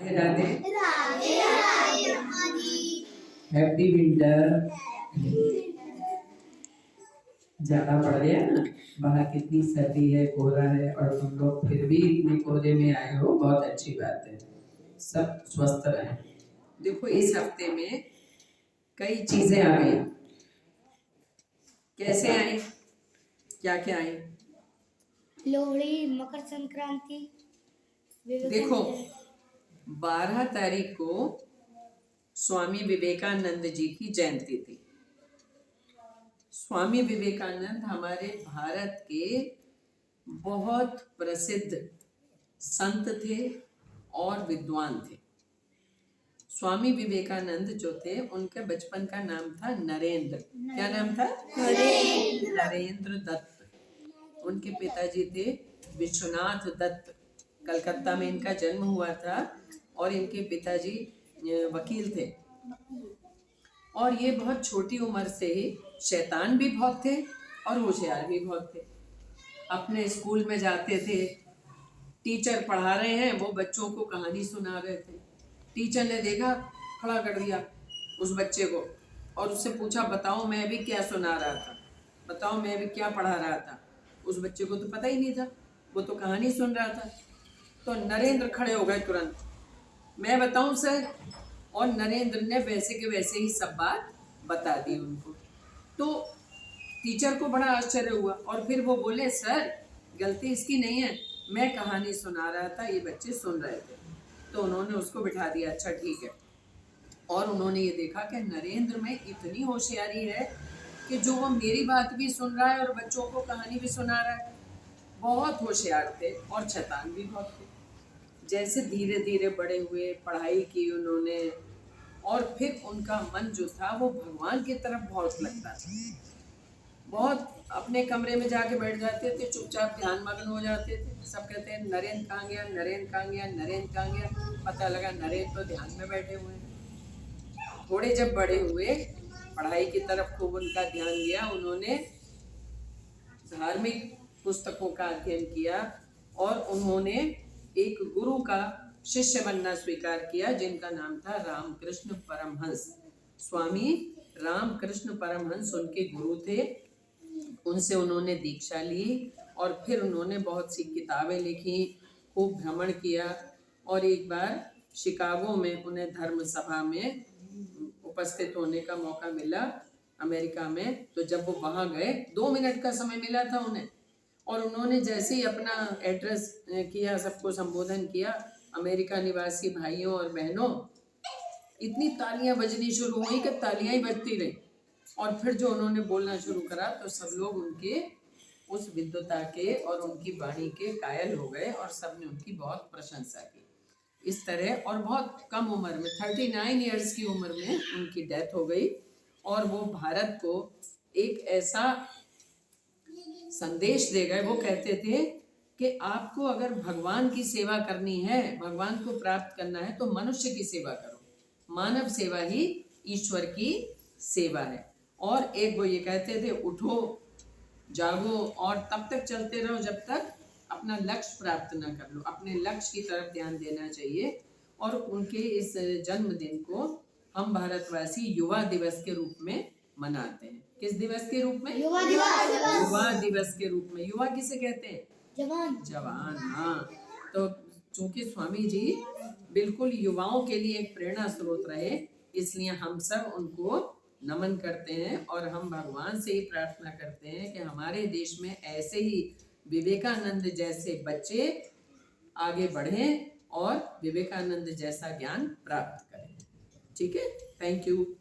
राधे राधे। राधे राधे अम्मा जी। Happy winter. ज्यादा पड़ गया ना, बाहर कितनी सर्दी है, कोहरा है, और तुम लोग फिर भी इतने कोहरे में आए हो, बहुत अच्छी बात है। सब स्वस्थ रहें। देखो इस हफ्ते में कई चीजें आ गई। कैसे आई, क्या क्या आई? लोहड़ी, मकर संक्रांति। देखो 12 तारीख को स्वामी विवेकानंद जी की जयंती थी। स्वामी विवेकानंद हमारे भारत के बहुत प्रसिद्ध संत थे और विद्वान थे। स्वामी विवेकानंद जो थे, उनके बचपन का नाम था नरेंद्र। क्या नाम था? नरेंद्र दत्त। उनके पिताजी थे विश्वनाथ दत्त। कलकत्ता में इनका जन्म हुआ था और इनके पिताजी वकील थे। और ये बहुत छोटी उम्र से ही शैतान भी बहुत थे और होशियार भी बहुत थे। अपने स्कूल में जाते थे, टीचर पढ़ा रहे हैं, वो बच्चों को कहानी सुना रहे थे। टीचर ने देखा, खड़ा कर दिया उस बच्चे को और उससे पूछा, बताओ मैं अभी क्या सुना रहा था, बताओ मैं अभी क्या पढ़ा रहा था। उस बच्चे को तो पता ही नहीं था, वो तो कहानी सुन रहा था। तो नरेंद्र खड़े हो गए तुरंत, मैं बताऊं सर? और नरेंद्र ने वैसे के वैसे ही सब बात बता दी उनको। तो टीचर को बड़ा आश्चर्य हुआ और फिर वो बोले, सर गलती इसकी नहीं है, मैं कहानी सुना रहा था, ये बच्चे सुन रहे थे। तो उन्होंने उसको बिठा दिया, अच्छा ठीक है। और उन्होंने ये देखा कि नरेंद्र में इतनी होशियारी है कि जो वो मेरी बात भी सुन रहा है और बच्चों को कहानी भी सुना रहा है। बहुत होशियार थे और शैतान भी बहुत थे। जैसे धीरे धीरे बड़े हुए, पढ़ाई की उन्होंने, और फिर उनका मन जो था वो भगवान की तरफ बहुत लगता था। बहुत अपने कमरे में जाके बैठ जाते थे, चुपचाप ध्यान मग्न हो जाते थे। सब कहते हैं नरेंद्र कहाँ गया, नरेंद्र कहाँ गया, नरेंद्र कहाँ गया। पता लगा नरेंद्र तो ध्यान में बैठे हुए हैं। थोड़े जब बड़े हुए, पढ़ाई की तरफ खूब उनका ध्यान गया, उन्होंने धार्मिक पुस्तकों का अध्ययन किया और उन्होंने एक गुरु का शिष्य बनना स्वीकार किया, जिनका नाम था रामकृष्ण परमहंस। स्वामी रामकृष्ण परमहंस उनके गुरु थे। उनसे उन्होंने दीक्षा ली और फिर उन्होंने बहुत सी किताबें लिखी, खूब भ्रमण किया। और एक बार शिकागो में उन्हें धर्म सभा में उपस्थित होने का मौका मिला, अमेरिका में। तो जब वो वहाँ गए, 2 मिनट का समय मिला था उन्हें, और उन्होंने जैसे ही अपना एड्रेस किया, सबको संबोधन किया, अमेरिका निवासी भाइयों और बहनों, इतनी तालियां बजनी शुरू हुई कि तालियां ही बजती रही। और फिर जो उन्होंने बोलना शुरू करा तो सब लोग उनके उस विद्वता के और उनकी वाणी के कायल हो गए और सबने उनकी बहुत प्रशंसा की। इस तरह, और बहुत कम उम्र में, 39 इयर्स की उम्र में उनकी डेथ हो गई। और वो भारत को एक ऐसा संदेश दे गए। वो कहते थे कि आपको अगर भगवान की सेवा करनी है, भगवान को प्राप्त करना है, तो मनुष्य की सेवा करो। मानव सेवा ही ईश्वर की सेवा है। और एक वो ये कहते थे, उठो जागो और तब तक चलते रहो जब तक अपना लक्ष्य प्राप्त न कर लो। अपने लक्ष्य की तरफ ध्यान देना चाहिए। और उनके इस जन्मदिन को हम भारतवासी युवा दिवस के रूप में मनाते हैं। किस दिवस के रूप में? युवा दिवस। युवा दिवस के रूप में। युवा किसे कहते हैं? जवान। जवान, हाँ। तो चूंकि स्वामी जी बिल्कुल युवाओं के लिए एक प्रेरणा स्रोत रहे, इसलिए हम सब उनको नमन करते हैं और हम भगवान से ही प्रार्थना करते हैं कि हमारे देश में ऐसे ही विवेकानंद जैसे बच्चे आगे बढ़ें और विवेकानंद जैसा ज्ञान प्राप्त करें। ठीक है, थैंक यू।